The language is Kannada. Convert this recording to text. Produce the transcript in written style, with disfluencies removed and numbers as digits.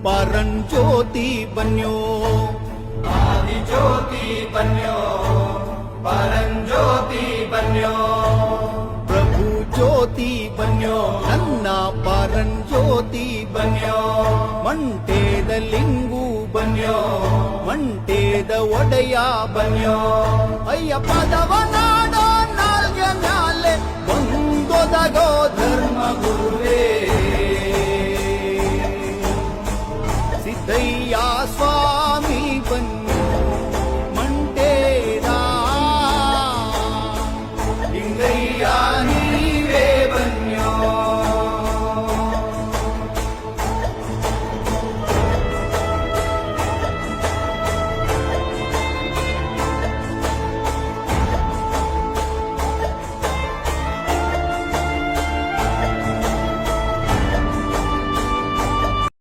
ಪರಂಜ್ಯೋತಿ ಬನ್ಯೋ ಆದಿಜ್ಯೋತಿ ಬನ್ಯೋ ಪರಂಜ್ಯೋತಿ ಬನ್ಯೋ ಪ್ರಭು ಜ್ಯೋತಿ ಬನ್ಯೋ ನನ್ನ ಪರಂಜ್ಯೋತಿ ಬನ್ಯೋ ಮಂಟೇದ ಲಿಂಗು ಬನ್ಯೋ ಮಂಟೇದ ಒಡೆಯ ಬನ್ಯೋ ಅಯ್ಯಪ್ಪದವ ನಾಡೋ ನಾಲ್ಗೆ ಮ್ಯಾಲೆ ಒಂದೊದಗೋ ಧರ್ಮ ಗುರುವೇ